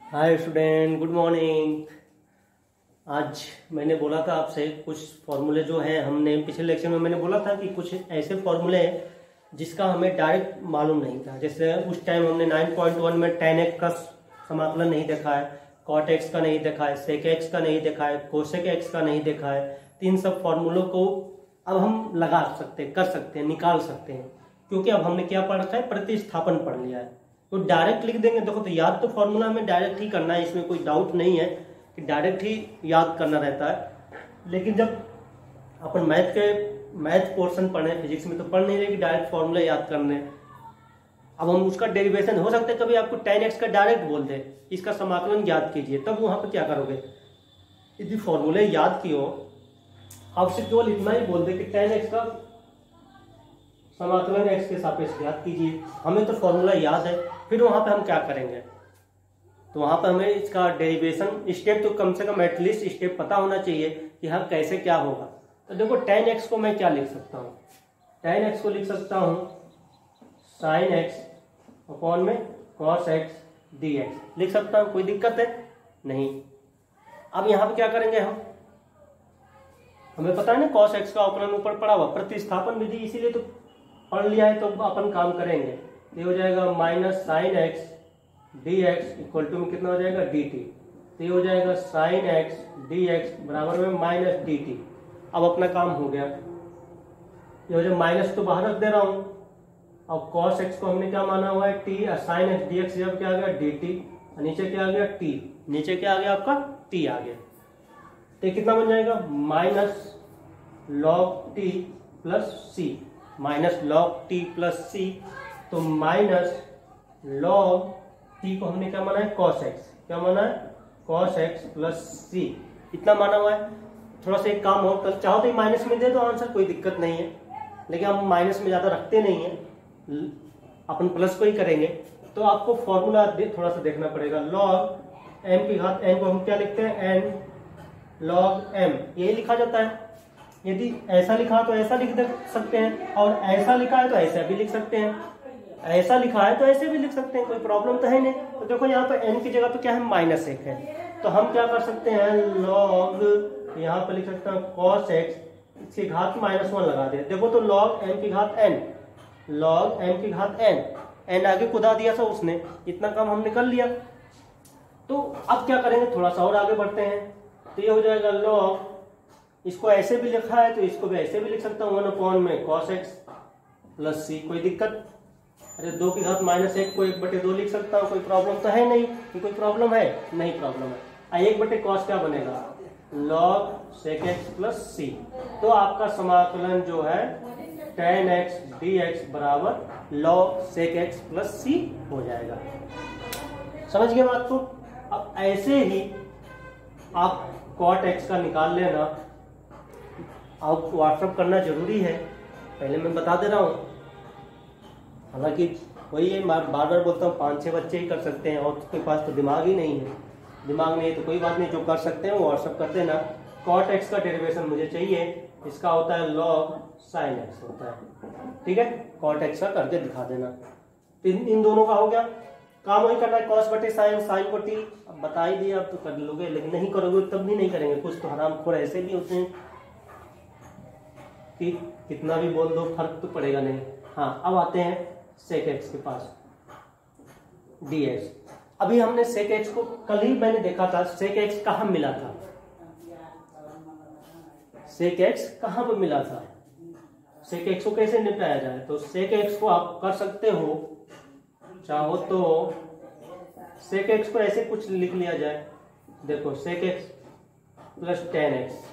Hi student, good morning. आज मैंने बोला था आपसे कुछ फॉर्मूले जो हैं, हमने पिछले लेक्चर में मैंने बोला था कि कुछ ऐसे फॉर्मूले हैं जिसका हमें डायरेक्ट मालूम नहीं था। जैसे उस टाइम हमने 9.1 में tan x का समाकलन नहीं देखा है, cot x का नहीं देखा है, sec x का नहीं देखा है, cosec x का नहीं देखा है। तो इन सब फॉर्मूलों को अब हम लगा सकते हैं, कर सकते हैं, निकाल सकते हैं, क्योंकि अब हमने क्या पढ़ रखा है, प्रतिस्थापन पढ़ लिया है। तो डायरेक्ट लिख देंगे। देखो, तो याद तो फॉर्मूला हमें डायरेक्ट ही करना है, इसमें कोई डाउट नहीं है कि डायरेक्ट ही याद करना रहता है। लेकिन जब अपन मैथ पोर्शन पढ़े, फिजिक्स में तो पढ़ नहीं रहे कि डायरेक्ट फॉर्मूला याद करने। अब हम उसका डेरिवेशन हो सकता है कभी आपको tan x का डायरेक्ट बोल दे, इसका समाकलन याद कीजिए, तब वहां पर क्या करोगे? यदि फॉर्मूले याद किए हो, आपसे केवल इतना ही बोल दे कि tan x का समाकलन x के सापेक्ष याद कीजिए, हमें तो फॉर्मूला याद है। फिर वहां पे हम क्या करेंगे? तो वहां पे हमें इसका डेरिवेशन स्टेप तो कम से कम एटलीस्ट स्टेप पता होना चाहिए कि हाँ कैसे क्या होगा। तो देखो, tan x को मैं क्या लिख सकता हूँ? tan x को लिख सकता हूँ sin x अपॉन में cos x dx लिख सकता हूँ। कोई दिक्कत है? नहीं। अब यहाँ पे क्या करेंगे हम? हमें पता है ना cos x का अवकलन ऊपर पड़ा हुआ, प्रतिस्थापन विधि इसीलिए तो पढ़ लिया है, तो अपन काम करेंगे। ये हो जाएगा minus sine x d x equal to में कितना हो जाएगा? D t. तो ये हो जाएगा साइन एक्स डी एक्स बराबर में माइनस डी टी। अब अपना काम हो गया। ये हो जाएगा, माइनस तो बाहर रख दे रहा हूं। अब कॉस एक्स को हमने क्या माना हुआ है? T. Sign x d x जब क्या आ गया? D T. नीचे क्या आ गया? टी। नीचे क्या आ गया आपका? टी आ गया। तो कितना बन जाएगा? माइनस लॉग टी प्लस सी। माइनस लॉग टी प्लस सी, तो माइनस लॉग टी को हमने क्या माना है? Cos x. क्या माना है? कॉस एक्स प्लस सी। इतना माना हुआ है। थोड़ा सा एक काम हो, तो चाहो तो माइनस में दे दो आंसर, कोई दिक्कत नहीं है, लेकिन हम माइनस में ज्यादा रखते नहीं है, अपन प्लस को ही करेंगे। तो आपको फॉर्मूला थोड़ा सा देखना पड़ेगा। लॉग एम की घात एन को हम क्या लिखते हैं? एन लॉग एम, यही लिखा जाता है। यदि ऐसा लिखा तो ऐसा लिख सकते हैं, और ऐसा लिखा है तो ऐसा भी लिख सकते हैं, ऐसा लिखा है तो ऐसे भी लिख सकते हैं, कोई प्रॉब्लम तो है नहीं। तो देखो, यहाँ पे n की जगह पे क्या है? माइनस एक है, तो हम क्या कर सकते हैं? लॉग यहाँ पे लिख सकते हैं cos x, इसकी घात -1 लगा दे। देखो, तो लॉग m की घात n, लॉग m की घात n आगे कुदा दिया था उसने, इतना काम हमने कर लिया। तो अब क्या करेंगे? थोड़ा सा और आगे बढ़ते हैं। तो ये हो जाएगा लॉग, इसको ऐसे भी लिखा है तो इसको भी ऐसे भी लिख सकता हूँ, 1 अपॉन में cos x प्लस सी। कोई दिक्कत? अरे 2 की घात -1 को 1/2 लिख सकता हूँ, कोई प्रॉब्लम तो है नहीं। कोई प्रॉब्लम है? नहीं प्रॉब्लम है। 1/cos क्या बनेगा? log sec x प्लस सी। तो आपका समाकलन जो है tan x dx बराबर log sec x प्लस सी हो जाएगा। समझ गए बात को? अब ऐसे ही आप cot x का निकाल लेना। आप व्हाट्सअप करना जरूरी है, पहले मैं बता दे रहा हूँ। हालांकि वही है, बार बार बोलता हूँ, 5-6 बच्चे ही कर सकते हैं, और उसके पास तो दिमाग ही नहीं है। दिमाग नहीं है तो कोई बात नहीं, जो कर सकते हैं वो व्हाट्सअप कर देना। cot x का डेरिवेशन मुझे चाहिए, इसका होता है log sin x होता है, ठीक है? cot x का करके दिखा देना। इन दोनों का हो गया। काम वही करना है, cos बटे साइन, साइन को t। अब बता ही दिया, अब तो कर लोगे, लेकिन नहीं करोगे तब भी नहीं करेंगे। कुछ तो हरामखोर ऐसे भी होते हैं कि कितना भी बोल दो फर्क तो पड़ेगा नहीं। हाँ, अब आते हैं sec x के पास, dx। अभी हमने sec x को कल ही मैंने देखा था। sec x कहाँ मिला था? sec x कहाँ पर मिला था? sec x को कैसे निपटाया जाए? तो sec x को आप कर सकते हो, चाहो तो sec x को ऐसे कुछ लिख लिया जाए। देखो, sec x plus tan x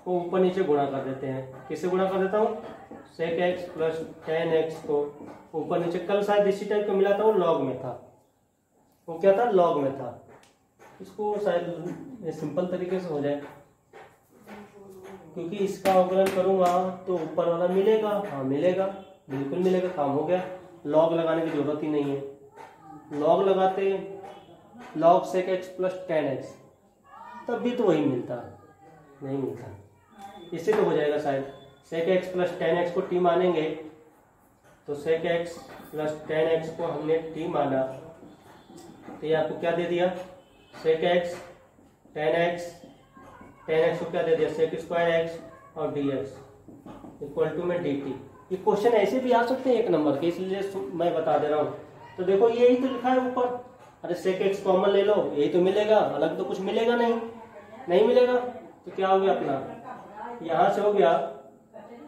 को ऊपर नीचे गुणा कर देते हैं। किससे गुणा कर देता हूँ? sec x plus tan x को ऊपर नीचे। कल शायद इसी टाइप का मिला था, वो लॉग में था। वो क्या था? लॉग में था। इसको शायद सिंपल तरीके से हो जाए, क्योंकि इसका अवकलन करूंगा तो ऊपर वाला मिलेगा। हाँ मिलेगा, बिल्कुल मिलेगा, काम हो गया। लॉग लगाने की जरूरत ही नहीं है। लॉग लगाते log sec x plus tan x, तब भी तो वही मिलता है, नहीं मिलता। इससे तो हो जाएगा शायद। sec x plus tan x को t मानेंगे, तो sec x plus tan x को हमने t माना, तो ये आपको क्या दे दिया? सेक एक्स टेन एक्स को क्या दे दिया सेक स्क्वायर एक्स और डी एक्स इक्वल टू में डी टी। ये क्वेश्चन ऐसे भी आ सकते हैं 1 नंबर के, इसलिए मैं बता दे रहा हूँ। तो देखो यही तो लिखा है ऊपर, अरे सेक एक्स कॉमन ले लो, यही तो मिलेगा, अलग तो कुछ मिलेगा नहीं मिलेगा। तो क्या हो गया अपना, यहां से हो गया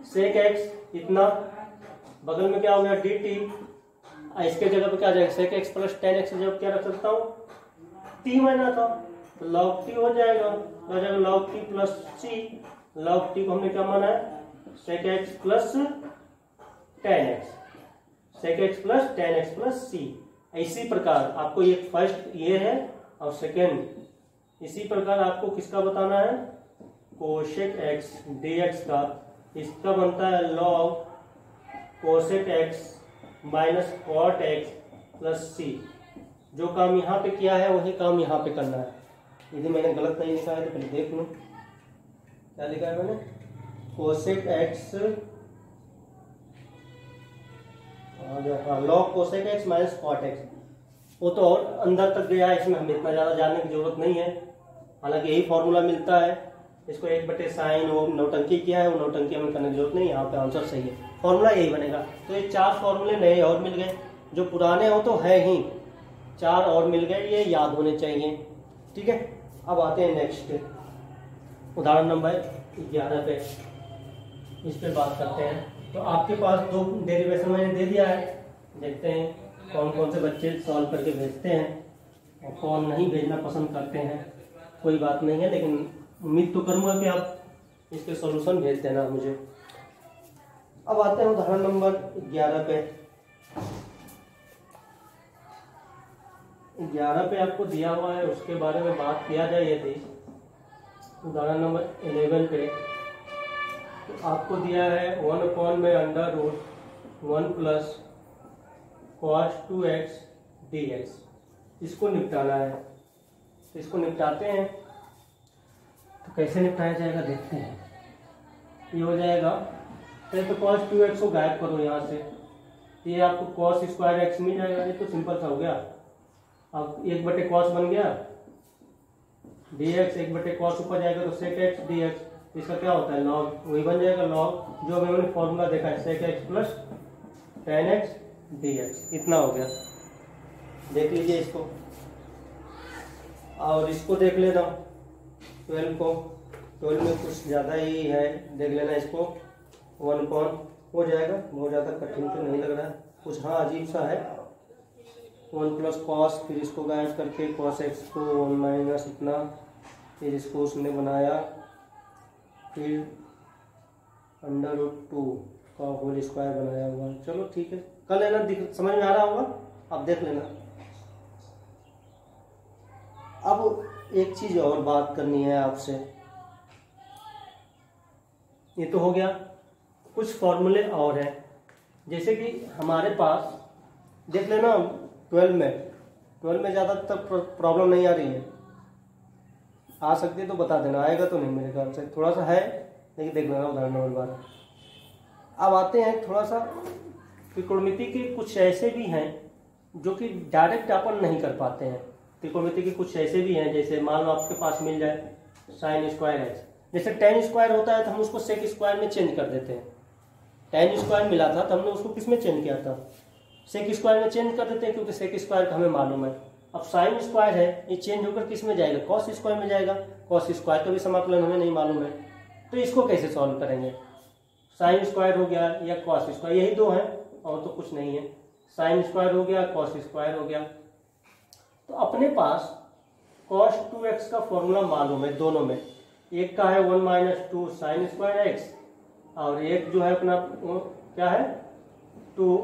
सेक एक्स इतना, बगल में क्या हो गया डी टी, इसके जगह पे क्या आ जाएगा sec x plus ten x जब क्या रख सकता हूँ टी माना था, तो लॉग टी हो जाएगा, log T plus C. Log T को हमने क्या माना है sec x plus ten x, sec x plus ten x plus C. इसी प्रकार आपको ये फर्स्ट ये है और सेकेंड इसी प्रकार आपको किसका बताना है कोसेक एक्स डी एक्स का, इसका बनता है log cosec x minus cot x plus C. जो काम यहाँ पे किया है वही काम यहाँ पे करना है। यदि मैंने गलत नहीं लिखा है तो पहले देख लूँ क्या लिखा है मैंने, cosec x log cosec x minus cot x, वो तो और अंदर तक गया है, इसमें हमें इतना ज्यादा जानने की जरूरत नहीं है। हालांकि यही फॉर्मूला मिलता है, इसको 1/sin वो नौटंकी किया है, वो नौटंकी हमें करने की जरूरत नहीं, यहाँ पे आंसर सही है, फॉर्मूला यही बनेगा। तो ये 4 फॉर्मूले नए और मिल गए, जो पुराने हो तो है ही, 4 और मिल गए, ये याद होने चाहिए। ठीक है, अब आते हैं नेक्स्ट उदाहरण नंबर 11 पे, इस पे बात करते हैं। तो आपके पास 2 डेरिवेशन मैंने दे दिया है, देखते हैं कौन कौन से बच्चे सॉल्व करके भेजते हैं और कौन नहीं भेजना पसंद करते हैं। कोई बात नहीं है, लेकिन उम्मीद तो करूंगा कि आप इसके सॉल्यूशन भेज देना मुझे। अब आते हैं उदाहरण नंबर 11 पे। 11 पे आपको दिया हुआ है, उसके बारे में बात किया जाए यदि उदाहरण नंबर 11 पे, तो आपको दिया है 1 में under root 1 plus cos 2x dx, इसको निपटाना है। तो इसको निपटाते हैं, तो कैसे निपटाया जाएगा देखते हैं। ये हो जाएगा पहले तो cos 2x को गायब करो यहाँ से, ये आपको cos स्क्वायर x मिल जाएगा, ये तो सिंपल सा हो गया। अब 1/cos बन गया dx, 1/cos ऊपर जाएगा तो sec x dx, इसका क्या होता है लॉग, वही बन जाएगा लॉग जो हमने फॉर्मूला देखा है sec x plus tan x dx, इतना हो गया। देख लीजिए इसको, और इसको देख लेना 12 को, 12 में कुछ ज़्यादा ही है, देख लेना इसको 1 हो जाएगा, बहुत ज़्यादा कठिन तो नहीं लग रहा है, कुछ हाँ अजीब सा है। 1 प्लस कॉस, फिर इसको गायब करके cos x को 1 माइनस इतना, फिर इसको उसने बनाया, फिर अंडर रूट 2 का होल स्क्वायर बनाया हुआ है। चलो ठीक है, कर लेना, समझ में आ रहा होगा, अब देख लेना। अब एक चीज और बात करनी है आपसे, ये तो हो गया, कुछ फॉर्मूले और हैं, जैसे कि हमारे पास देख लेना 12 में ज़्यादातर प्रॉब्लम नहीं आ रही है, आ सकती है तो बता देना, आएगा तो नहीं मेरे ख्याल से, थोड़ा सा है लेकिन देख लेना उदाहरण नंबर 12। अब आते हैं थोड़ा सा त्रिकोणमिति के कुछ ऐसे भी हैं जो कि डायरेक्ट अपन नहीं कर पाते हैं। त्रिकोणमिति के कुछ ऐसे भी हैं, जैसे मान लो आपके पास मिल जाए साइन स्क्वायर एक्स, जैसे टेन स्क्वायर होता है तो हम उसको सेक स्क्वायर में चेंज कर देते हैं। टेन स्क्वायर मिला था तो हमने उसको किस में चेंज किया था, सेक स्क्वायर में चेंज कर देते हैं, क्योंकि सेक स्क्वायर का हमें मालूम है। अब साइन स्क्वायर है, ये चेंज होकर किस में जाएगा, कॉस स्क्वायर में जाएगा, कॉस स्क्वायर का भी समाकलन हमें नहीं मालूम है, तो इसको कैसे सॉल्व करेंगे। साइन स्क्वायर हो गया या कॉस स्क्वायर, यही दो हैं और तो कुछ नहीं है, साइन स्क्वायर हो गया, कॉस स्क्वायर हो गया। तो अपने पास cos 2x का फॉर्मूला मालूम है दोनों में, एक का है 1 माइनस 2 साइन स्क्वायर एक्स, और एक जो है अपना वो क्या है 2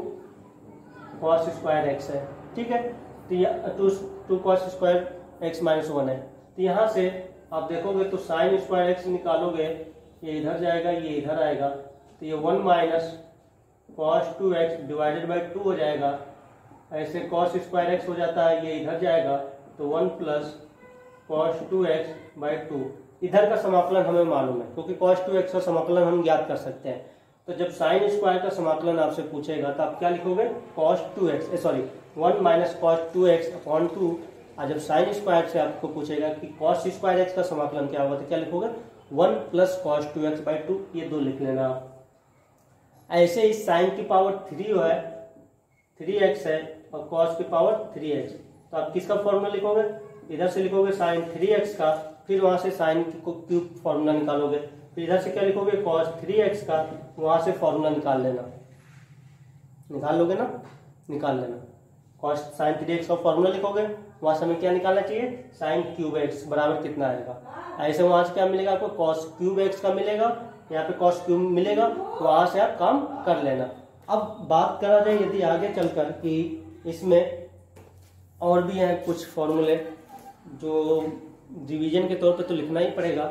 cos स्क्वायर एक्स है। ठीक है, तो 2 cos स्क्वायर एक्स माइनस 1 है। तो यहाँ से आप देखोगे तो साइन स्क्वायर एक्स निकालोगे, ये इधर जाएगा, ये इधर आएगा, तो ये 1 minus cos 2x divided by 2 हो जाएगा। ऐसे cos स्क्वायर एक्स हो जाता है, ये इधर जाएगा तो 1 प्लस cos 2x बाई 2, इधर का समाकलन हमें मालूम है क्योंकि cos 2x का समाकलन हम ज्ञात कर सकते हैं। तो जब साइन स्क्वायर का समाकलन आपसे पूछेगा तो आप क्या लिखोगे, cos 2x 1 minus cos 2x upon 2 और जब साइन स्क्वायर से आपको पूछेगा कि कॉस स्क्वायर एक्स का समाकलन क्या होगा, तो क्या लिखोगे 1 प्लस कॉस 2x/2, ये 2 लिख लेना आप। ऐसे ही साइन की पावर 3 है, 3x है, और कॉस की पावर 3x, तो आप किसका फॉर्मूला लिखोगे, इधर से लिखोगे साइन 3x का, फिर वहां से साइन को क्यूब फॉर्मूला निकालोगे, फिर इधर से क्या लिखोगे कॉस 3x का, वहां से फॉर्मूला निकाल लेना, निकाल लोगे ना, निकाल लेना। कॉस साइन 3x का फॉर्मूला लिखोगे, वहां से हमें क्या निकालना चाहिए, साइन क्यूब एक्स बराबर कितना आएगा। ऐसे वहां से क्या मिलेगा आपको, कॉस क्यूब एक्स का मिलेगा, यहाँ पे कॉस क्यूब मिलेगा, वहां से आप काम कर लेना। अब बात करा जाए यदि आगे चलकर कि इसमें और भी हैं कुछ फॉर्मूले जो डिवीजन के तौर पे तो लिखना ही पड़ेगा,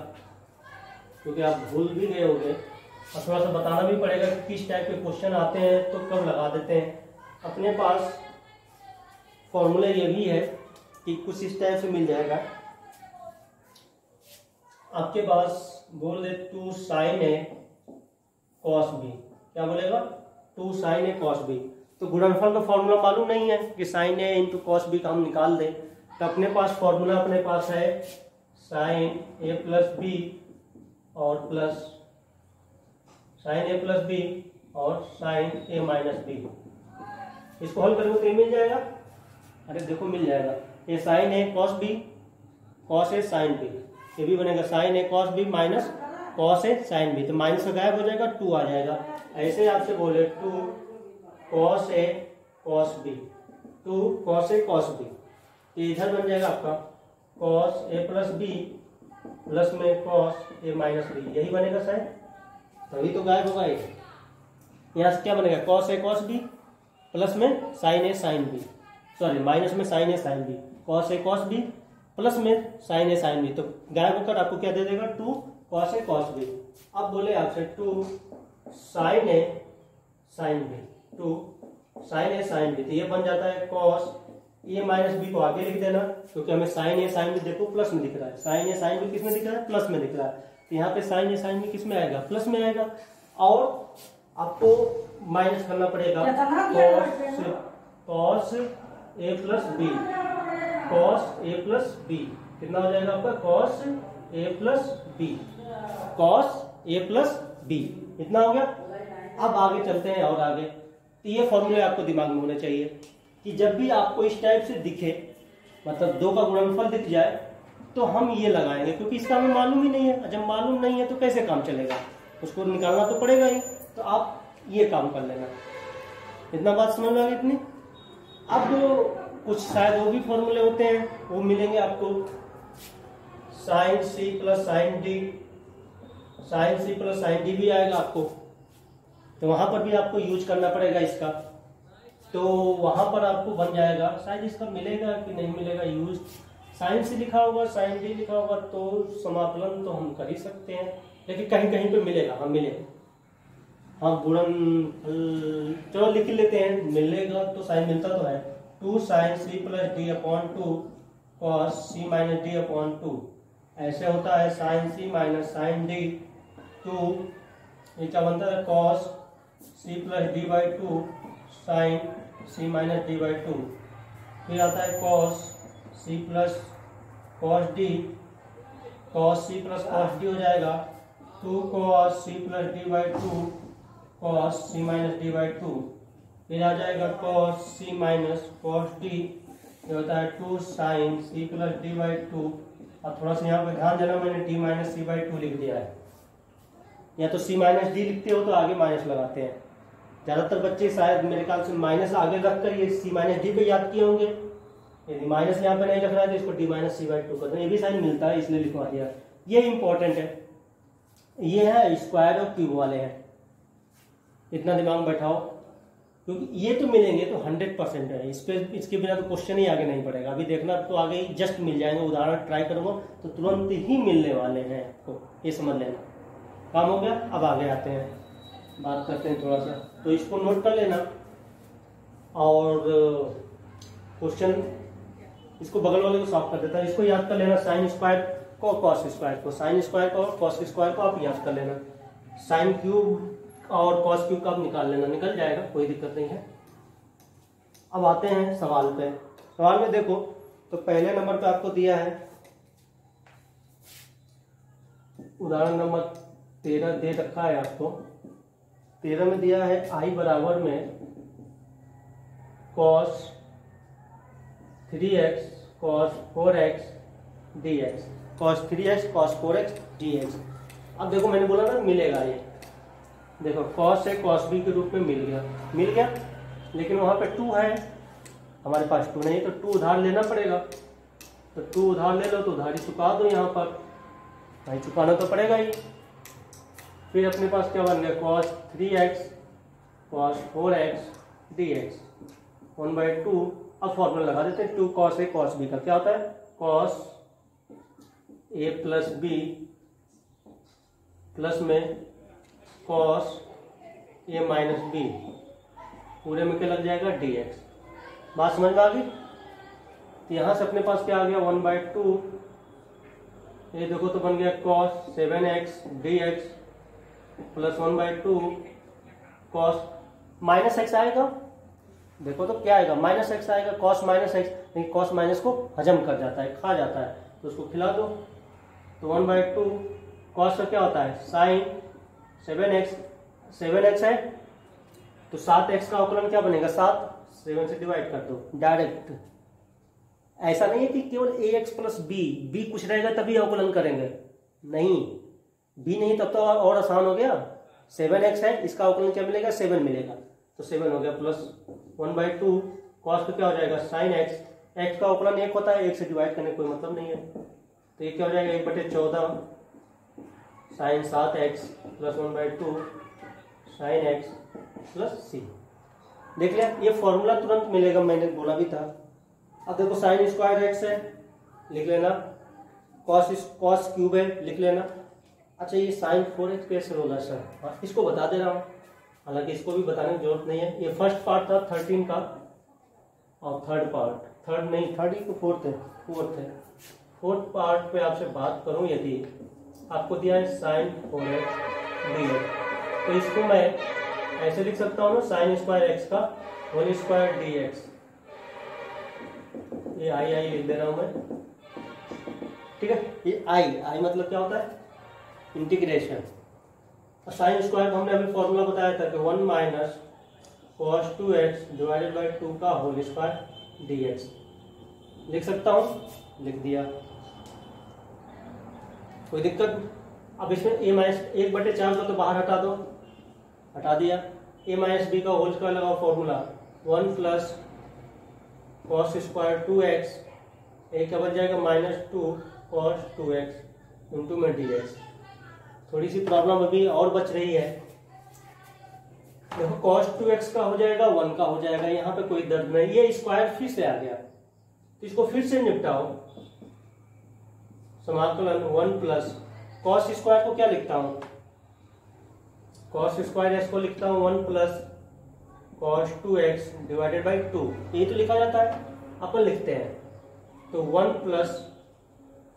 क्योंकि आप भूल भी गए होंगे, और थोड़ा सा बताना भी पड़ेगा कि किस टाइप के क्वेश्चन आते हैं तो कब लगा देते हैं। अपने पास फॉर्मूला ये भी है कि कुछ इस टाइप से मिल जाएगा आपके पास, बोल दे 2 साइन ए कॉस बी, क्या बोलेगा 2 साइन ए कॉस बी। तो गुणनफल का फॉर्मूला मालूम नहीं है कि साइन ए इंटू कॉस बी का हम निकाल दें, तो अपने पास फॉर्मूला अपने पास है साइन ए प्लस बी और प्लस साइन ए प्लस बी और साइन ए माइनस बी। इसको हल करोगे तो ये मिल जाएगा, अरे देखो मिल जाएगा, ये sign A cos B, cos A sine B, ये भी बनेगा sign A cos B minus cos A sine B, तो माइनस का गायब हो जाएगा, 2 आ जाएगा। ऐसे ही आपसे बोले 2 cos A cos B, 2 cos A cos B, ये इधर बन जाएगा आपका cos A plus B plus में कॉस ए माइनस बी, यही बनेगा साइन, तभी तो गायब होगा ये। यहाँ से क्या बनेगा cos A cos B plus में साइन ए साइन बी, सॉरी माइनस में sign A sine B, cos A cos B plus में साइन ए साइन बी, तो गायब होकर आपको क्या दे देगा 2 कॉस ए कॉस बी। अब बोले आपसे 2 साइन ए साइन बी, 2 साइन ए साइन बी, तो ये बन जाता है कॉस ए माइनस बी को आगे लिख देना, क्योंकि हमें साइन ए साइन बी देखो प्लस में दिख रहा है, साइन ए साइन बी किस में दिख रहा है, प्लस में दिख रहा है, तो यहाँ पे साइन ए साइन बी किस में आएगा, प्लस में आएगा। और आपको माइनस करना पड़ेगा cos A plus B, cos A plus B कितना हो जाएगा आपका, cos A plus B, cos A plus B, इतना हो गया। अब आगे चलते हैं और आगे, तो ये फॉर्मूले आपको दिमाग में होने चाहिए कि जब भी आपको इस टाइप से दिखे, मतलब 2 का गुणनफल दिख जाए, तो हम ये लगाएंगे, क्योंकि इसका हमें मालूम ही नहीं है। जब मालूम नहीं है तो कैसे काम चलेगा, उसको निकालना तो पड़ेगा ही, तो आप ये काम कर लेना। इतना बात समझ में आ गई इतनी। अब कुछ शायद वो भी फॉर्मूले होते हैं, वो मिलेंगे आपको साइन सी प्लस साइन डी, साइन सी प्लस साइन डी भी आएगा आपको, तो वहां पर भी आपको यूज करना पड़ेगा इसका, तो वहां पर आपको बन जाएगा, शायद इसका मिलेगा कि नहीं मिलेगा यूज, साइन सी लिखा होगा साइन डी लिखा होगा, तो समाकलन तो हम कर ही सकते हैं, लेकिन कहीं कहीं पे मिलेगा, हाँ मिलेगा, हाँ गुणन चलो लिख लेते हैं, मिलेगा तो साइन मिलता तो है, 2 साइन सी प्लस डी अपॉन 2 कॉस सी माइनस डी अपॉन 2, ऐसे होता है sine C minus sine D 2, ये क्या बनता है cos C plus D by 2 sine C minus D by 2, फिर आता है cos C plus cos D, cos C plus cos D हो जाएगा 2 cos C plus D by 2 cos C minus D by 2, फिर आ जाएगा कॉस सी minus cos d, ये होता है 2 sine C plus D by 2। अब थोड़ा सा यहाँ पे ध्यान देना, मैंने डी माइनस सी बाई 2 लिख दिया है, या तो सी माइनस डी लिखते हो तो आगे माइनस लगाते हैं, ज्यादातर बच्चे शायद मेरे ख्याल से माइनस आगे रखकर ये सी माइनस डी पे याद किए होंगे। यदि माइनस यहाँ पे नहीं रख रहा है तो इसको डी माइनस सी बाई 2 कर दें, ये भी साइन मिलता है इसलिए लिखवा दिया। ये इंपॉर्टेंट है, ये है स्क्वायर और क्यूब वाले हैं, इतना दिमाग बैठाओ, क्योंकि ये तो मिलेंगे तो 100% है, इस पे इसके बिना तो क्वेश्चन ही आगे नहीं पड़ेगा। अभी देखना तो आगे ही जस्ट मिल जाएंगे, उदाहरण ट्राई करूंगा तो तुरंत ही मिलने वाले हैं आपको, ये समझ लेना। काम हो गया, अब आगे आते हैं, बात करते हैं थोड़ा सा, तो इसको नोट कर लेना और क्वेश्चन इसको बगल वाले को सॉल्व कर देता है, इसको याद कर लेना, साइन स्क्वायर को कॉस स्क्वायर को, साइन स्क्वायर को और कॉस स्क्वायर को आप याद कर लेना, साइन क्यूब और कॉस क्यूब का आप निकाल लेना, निकल जाएगा, कोई दिक्कत नहीं है। अब आते हैं सवाल पे। सवाल में देखो तो पहले नंबर पे आपको दिया है उदाहरण नंबर 13 दे रखा है आपको। 13 में दिया है I बराबर में cos 3x cos 4x dx, cos 3x cos 4x dx। अब देखो मैंने बोला ना मिलेगा, ये देखो cos से cos b के रूप में मिल गया, लेकिन वहां पे 2 है, हमारे पास 2 नहीं, तो 2 उधार लेना पड़ेगा। तो 2 उधार ले लो तो उधारी चुका दो, यहाँ पर भाई चुकाना तो पड़ेगा ही। फिर अपने पास क्या बन गया cos 3x cos 4x dx 1/2। अब फॉर्मूला लगा देते हैं 2 cos a cos b का क्या होता है cos a plus b plus में cos a माइनस b पूरे में क्या लग जाएगा dx। बात समझ में आ गई। तो यहाँ से अपने पास क्या आ गया 1/2, ये देखो तो बन गया cos 7x dx plus 1/2 cos minus x आएगा। देखो तो क्या आएगा माइनस एक्स आएगा, cos माइनस एक्स, लेकिन cos माइनस को हजम कर जाता है, खा जाता है, तो उसको खिला दो। तो 1/2 cos का क्या होता है साइन 7x है तो 7x का अवकलन क्या बनेगा 7 से डिवाइड कर दो डायरेक्ट। ऐसा नहीं है कि केवल ax प्लस b कुछ रहेगा तभी अवकलन करेंगे, नहीं, b नहीं तब तो और आसान हो गया। 7x है, इसका अवकलन क्या मिलेगा 7 मिलेगा, तो 7 हो गया प्लस 1/2 cos का क्या हो जाएगा साइन x का अवकलन 1 होता है, 1 से डिवाइड करने कोई मतलब नहीं है, तो ये क्या हो जाएगा 1/14 sine 7x plus 1/2 sine x plus c। देख लिया, ये फॉर्मूला तुरंत मिलेगा, मैंने बोला भी था। अब देखो साइन स्क्वायर एक्स है लिख लेना, कॉस क्यूब है लिख लेना। अच्छा ये साइन 4x कैसे होगा सर, इसको बता दे रहा हूँ, हालांकि इसको भी बताने की जरूरत नहीं है। ये फर्स्ट पार्ट था 13 का और फोर्थ पार्ट पे आपसे बात करूं, यदि आपको दिया है साइन 4x dx तो इसको मैं ऐसे लिख सकता हूँ ना साइन स्क्वायर एक्स का होल स्क्वायर dx। ये आई लिख दे रहा हूं मैं, ठीक है। ये आई मतलब क्या होता है इंटीग्रेशन। और साइन स्क्वायर का हमने अभी फॉर्मूला बताया था कि 1 minus cos 2x divided by 2 का होल स्क्वायर dx। लिख सकता हूं, लिख दिया, कोई दिक्कत। अब इसमें a माइनस 1/4 तो बाहर हटा दो, हटा दिया। a माइनस b का होल स्क्वायर लगाओ formula 1 plus cos square 2x, एक क्या बन जाएगा -2 cos 2x इंटू में dx। थोड़ी सी प्रॉब्लम अभी और बच रही है, देखो cos 2x का हो जाएगा 1 का हो जाएगा, यहाँ पे कोई दर्द नहीं, ये स्क्वायर फिर से आ गया, तो इसको फिर से निपटाओ। समाकलन 1 प्लस cos स्क्वायर को क्या लिखता हूँ cos स्क्वायर x को लिखता हूँ 1 plus cos 2x divided by 2, ये तो लिखा जाता है, अपन लिखते हैं। तो 1 प्लस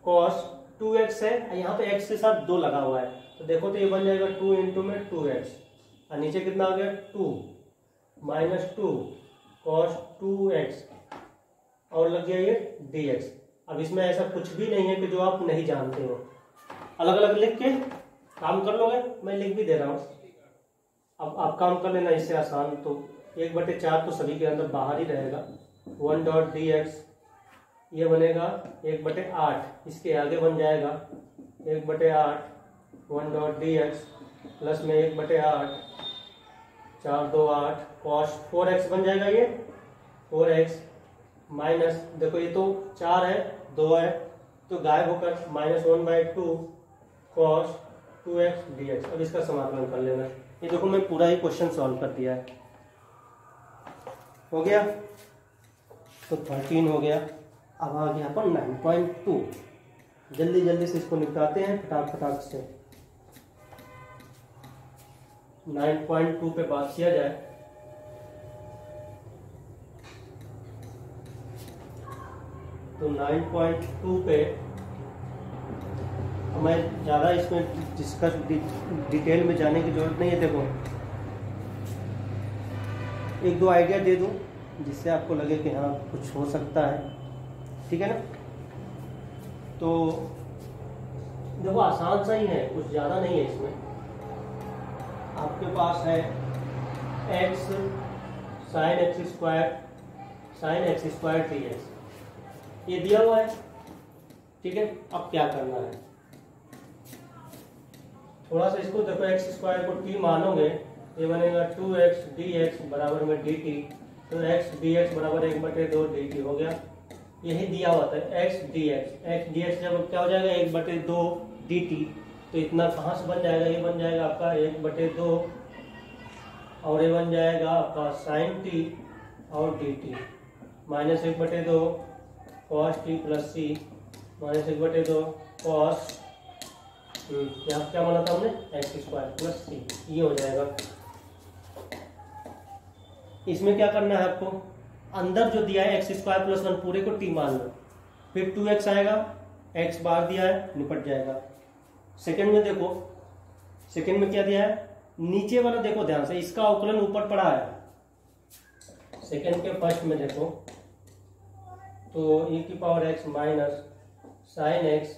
cos 2x है, यहाँ पे x के साथ 2 लगा हुआ है, तो देखो तो ये बन जाएगा 2 इंटू में 2x, और नीचे कितना आ गया 2 माइनस 2 cos 2x और लग गया ये dx। अब इसमें ऐसा कुछ भी नहीं है कि जो आप नहीं जानते हो, अलग अलग लिख के काम कर लोगे, मैं लिख भी दे रहा हूँ, अब आप काम कर लेना इससे आसान। तो 1/4 तो सभी के अंदर बाहर ही रहेगा, 1 डॉट dx ये बनेगा 1/8, इसके आगे बन जाएगा 1/8 1 डॉट dx प्लस में 1/8 4 2 8 cos 4x बन जाएगा, ये 4x माइनस, देखो ये तो 4 है 2 है तो गायब होकर -1/2 cos 2x dx। अब इसका समाकलन कर लेना, ये देखो मैं पूरा ही क्वेश्चन सॉल्व कर दिया है, हो गया। तो 13 हो गया, अब आ गया अपन 9.2। जल्दी जल्दी से इसको निपटाते हैं फटाक से। 9.2 पे बात किया जाए तो 9.2 पे हमें ज़्यादा इसमें डिस्कस डिटेल में जाने की जरूरत नहीं है। देखो 1-2 आइडिया दे दूं जिससे आपको लगे कि हाँ कुछ हो सकता है। ठीक है ना। तो देखो आसान सा ही है, कुछ ज़्यादा नहीं है इसमें। आपके पास है x sine x square dx, ये दिया हुआ है, ठीक है। अब क्या करना है, थोड़ा सा इसको देखो, एक्स स्क्वायर को t मानोगे, ये बनेगा 2x dx बराबर में dt, तो x dx बराबर 1/2 dt हो गया। यही दिया हुआ था x dx जब क्या हो जाएगा 1/2 dt, तो इतना कहाँ से बन जाएगा, ये बन जाएगा आपका 1/2 और ये बन जाएगा आपका साइन t और dt minus 1/2 cos t plus c minus 1/2 cos, यहाँ क्या माना था हमने एक्स स्क्वायर प्लस सी, ये हो जाएगा। इसमें क्या करना है आपको, अंदर जो दिया है एक्स स्क्वायर प्लस 1 पूरे को टी मान लो, फिर 2x आएगा, x बार दिया है निपट जाएगा। सेकंड में देखो, सेकंड में क्या दिया है, नीचे वाला देखो ध्यान से, इसका अवकलन ऊपर पड़ा है। सेकंड के फर्स्ट में देखो तो e की power x minus sine x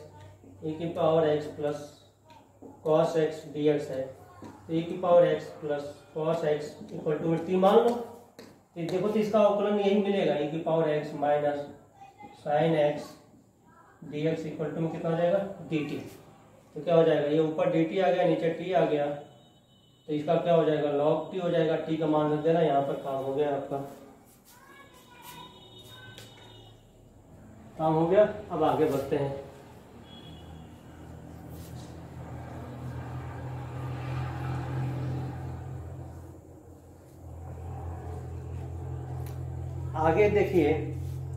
e की power x plus cos x dx है, तो e की power x plus cos x equal to t मान लो। तो देखो तो इसका अवकलन यही मिलेगा, e की power x minus sine x dx equal to में कितना हो जाएगा dt। तो क्या हो जाएगा, ये ऊपर dt आ गया, नीचे t आ गया, तो इसका क्या हो जाएगा log t हो जाएगा। t का मान रख देना, यहाँ पर काम हो गया आपका, काम हो गया। अब आगे बढ़ते हैं। आगे देखिए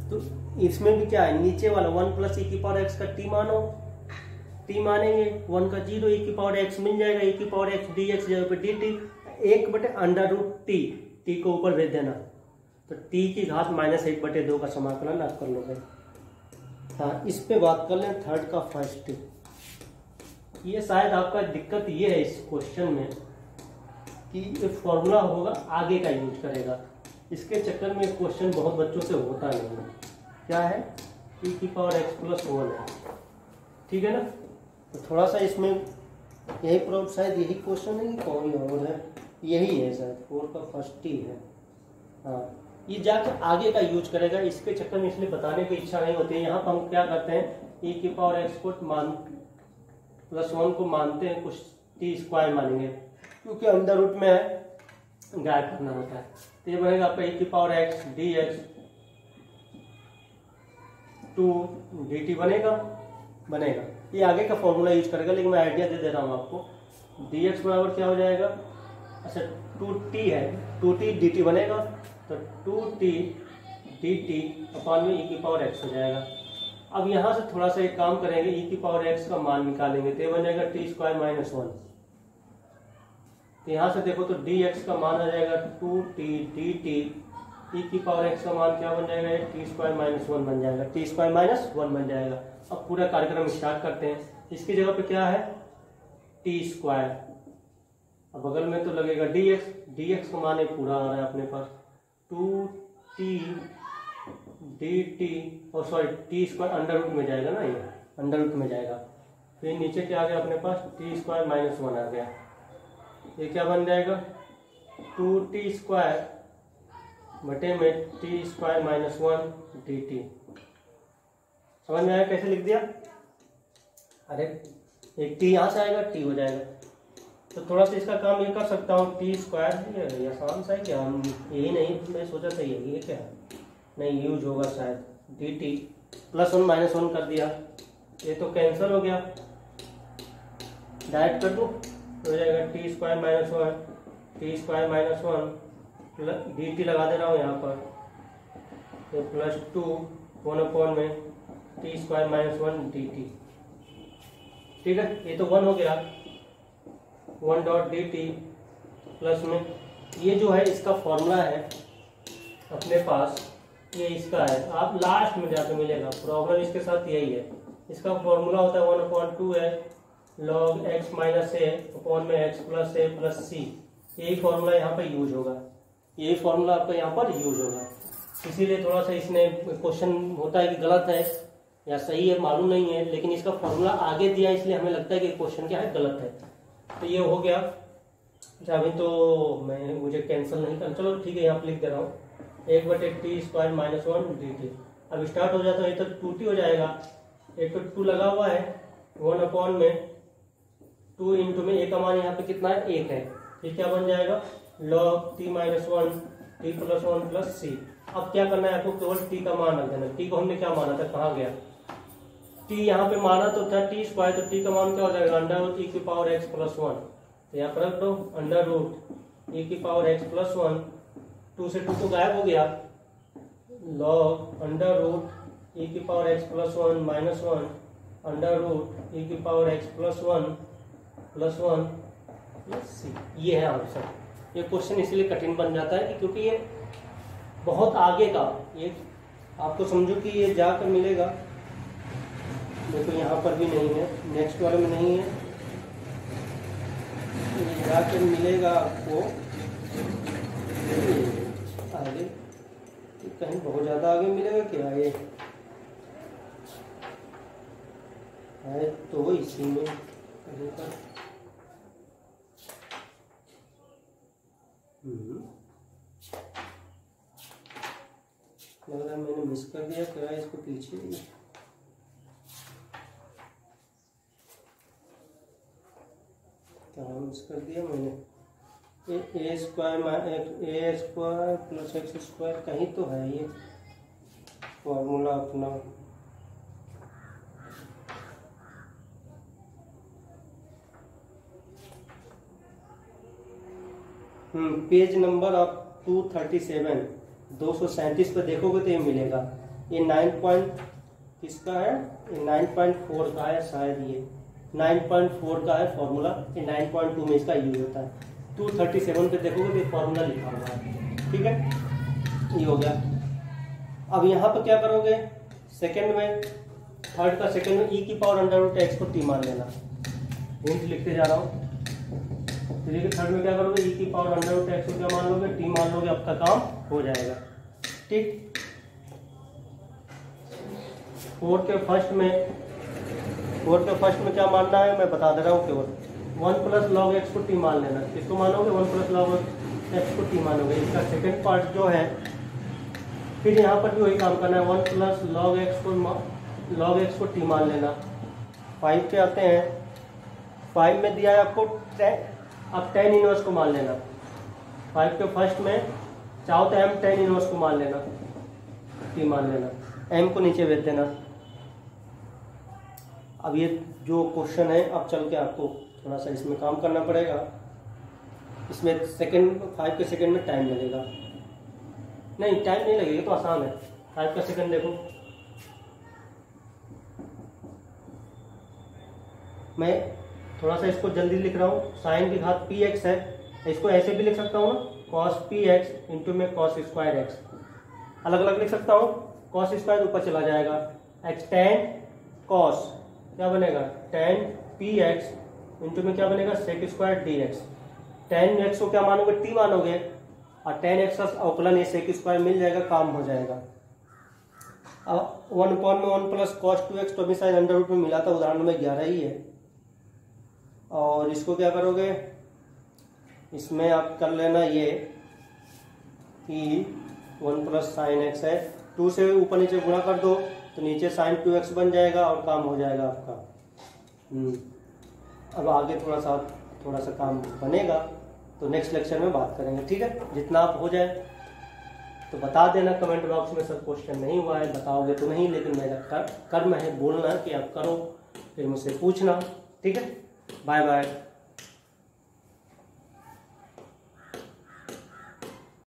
तो इसमें भी क्या है, नीचे वाला 1 प्लस e की पावर x का t मानो, t मानेंगे 1 का 0, e की पावर x मिल जाएगा, e की पावर x dx जगह पे dt, 1/√t, t को ऊपर भेज देना, तो t की घात माइनस 1/2 का समाकलन आप कर लोगे। हाँ, इस पे बात कर लें थर्ड का फर्स्ट। ये शायद आपका दिक्कत ये है इस क्वेश्चन में कि ये फॉर्मूला होगा आगे का यूज करेगा, इसके चक्कर में क्वेश्चन बहुत बच्चों से होता नहीं है। क्या है, e की पावर x प्लस 1 है, ठीक है ना। तो थोड़ा सा इसमें यही प्रॉब्लम, शायद यही क्वेश्चन है कि कौन और है, यही है शायद 4 का फर्स्ट ही है। हाँ, ये जाकर आगे का यूज करेगा, इसके चक्कर में इसलिए बताने की इच्छा नहीं होती है। यहाँ पर हम क्या करते हैं, e की पावर x को प्लस 1 को मानते हैं, कुछ t स्क्वायर मानेंगे, क्योंकि अंडर रूट में है, गायब करना होता है। तो ये बनेगा आपका e की पावर x dx 2 dt बनेगा। ये आगे का फॉर्मूला यूज करेगा, लेकिन मैं आइडिया दे रहा हूँ आपको। dx बराबर क्या हो जाएगा, अच्छा 2t है, 2t dt बनेगा, तो 2t dt अपान में e की पावर x हो जाएगा। अब यहाँ से थोड़ा सा एक काम करेंगे, e की पावर x का मान निकालेंगे, तो ये बन जाएगा t स्क्वायर माइनस 1। तो यहाँ से देखो तो dx का मान आ जाएगा 2t dt, e की पावर x का मान क्या बन जाएगा, t स्क्वायर माइनस 1 बन जाएगा, t स्क्वायर माइनस 1 बन जाएगा। अब पूरा कार्यक्रम स्टार्ट करते हैं। इसकी जगह पे क्या है, t स्क्वायर, अब बगल में तो लगेगा dx, dx का मान पूरा आ रहा है अपने पास 2t dt, और sorry t square under root में जाएगा ना, ये अंडर रूट में जाएगा। फिर नीचे क्या आ गया अपने पास, t स्क्वायर माइनस 1 आ गया, ये क्या बन जाएगा 2t स्क्वायर बटे में t स्क्वायर माइनस 1 dt। समझ में आया कैसे लिख दिया, अरे एक t यहाँ से आएगा, t हो जाएगा। तो थोड़ा सा इसका काम ये कर सकता हूँ, t स्क्वायर, ये आसान सा है क्या, हम यही नहीं, मैं सोचा था ये क्या नहीं यूज होगा शायद, dt प्लस 1 माइनस 1 कर दिया, ये तो कैंसिल हो गया, डायरेक्ट कर दूँ हो जाएगा t square minus 1, t square minus 1 plus dt लगा दे रहा हूँ यहाँ पर, तो प्लस 2 1 अपॉन में t स्क्वायर माइनस 1 dt, ठीक है। ये तो 1 हो गया, 1 डॉट dt प्लस में ये जो है इसका फॉर्मूला है अपने पास, ये इसका है, आप लास्ट में जाकर मिलेगा, प्रॉब्लम इसके साथ यही है। इसका फॉर्मूला होता है 1/2 है log x माइनस ए अपॉन में x प्लस ए प्लस सी, यही फॉर्मूला यहाँ पर यूज होगा, यही फॉर्मूला आपका यहाँ पर यूज होगा। इसीलिए थोड़ा सा इसमें क्वेश्चन होता है कि गलत है या सही है मालूम नहीं है, लेकिन इसका फॉर्मूला आगे दिया इसलिए हमें लगता है कि क्वेश्चन क्या है, गलत है। तो ये हो गया। अच्छा अभी तो मुझे कैंसिल नहीं करना, चलो ठीक है यहाँ पर लिख दे रहा हूँ 1/t² - 1 dt। अब स्टार्ट हो जाता है, ये तो 2t हो जाएगा, एक तो 2 लगा हुआ है 1 में 2 इंटू में a का मान यहाँ पे कितना है 1 है, फिर क्या बन जाएगा log t - 1 t + 1 + c। अब क्या करना है आपको, केवल t का मान रख देना। t को हमने क्या माना था, कहाँ गया t, यहाँ पे माना तो था t², तो t का मान क्या हो जाएगा √e⁻x+1। तो यहाँ पर रख दो √e⁻x+1, 2 से 2 तो गायब हो गया, log √e⁻x+1 - 1 √e⁻x+1 + 1 + c। ये है आंसर। ये क्वेश्चन इसलिए कठिन बन जाता है कि क्योंकि ये बहुत आगे का, ये आपको समझो कि ये जाकर मिलेगा, देखो यहाँ पर भी नहीं है, नेक्स्ट वाले में नहीं है, ये जाकर मिलेगा आपको आगे, कहीं बहुत ज्यादा आगे मिलेगा क्या, ये है तो इसी में कहीं पर लग रहा है मैंने मिस कर दिया क्या, इसको पीछे क्या मिस कर दिया मैंने, a² + x² कहीं तो है ये फॉर्मूला अपना। पेज नंबर आप 237 पे देखोगे तो ये मिलेगा। ये 9 किसका है, ये 9.4 का है शायद, ये 9.4 का है फॉर्मूला, ये 9.2 में इसका यूज होता है। 237 पे देखोगे तो ये फॉर्मूला लिखा हुआ है, ठीक है। ये हो गया। अब यहाँ पर क्या करोगे, सेकंड में, थर्ड का सेकंड में e⁻√x को t मान लेना, हिंट लिखते जा रहा हूँ। देखिए थर्ड में क्या करोगे, e⁻√x को क्या मान लोगे, t मान लोगे, आपका काम हो जाएगा, ठीक। फोर्थ के फर्स्ट में क्या मानना है मैं बता दे रहा हूँ, केवल 1 + log x को t मान लेना। किसको मानोगे, 1 + log x को t मानोगे। इसका सेकंड पार्ट जो है, फिर यहाँ पर भी वही काम करना है, 1 + log x को t मान लेना। 5 पे आते हैं, 5 में दिया है आपको अब tan इनवर्स को मान लेना। 5 के फर्स्ट में चाहो तो m tan इनवर्स को मान लेना, t मान लेना, m को नीचे भेज देना। अब ये जो क्वेश्चन है, अब चल के आपको थोड़ा सा इसमें काम करना पड़ेगा। इसमें 5 के सेकंड में टाइम लगेगा, नहीं टाइम नहीं लगेगा, तो आसान है। 5 का सेकंड देखो, मैं थोड़ा सा इसको जल्दी लिख रहा हूँ। साइन की घात px है, इसको ऐसे भी लिख सकता हूँ ना, cos px इंटू में cos² x, अलग अलग लिख सकता हूँ। cos² ऊपर चला जाएगा, x tan cos क्या बनेगा, tan px इंटू में क्या बनेगा, sec² dx। tan x को क्या मानोगे, t मानोगे, और tan x का अवकलन ये sec² मिल जाएगा, काम हो जाएगा। अब 1 में 1 + cos 2x तो अभी शायद अंडर रूट में मिला था, उदाहरण में 11 ही है। और इसको क्या करोगे, इसमें आप कर लेना ये कि 1 + sin x है, 2 से ऊपर नीचे गुणा कर दो तो नीचे sin 2x बन जाएगा और काम हो जाएगा आपका। अब आगे थोड़ा सा काम बनेगा तो नेक्स्ट लेक्चर में बात करेंगे, ठीक है। जितना आप हो जाए तो बता देना कमेंट बॉक्स में। सब क्वेश्चन नहीं हुआ है बताओगे तो नहीं, लेकिन मेरा कर्म है बोलना कि आप करो, फिर मुझसे पूछना, ठीक है। Bye bye.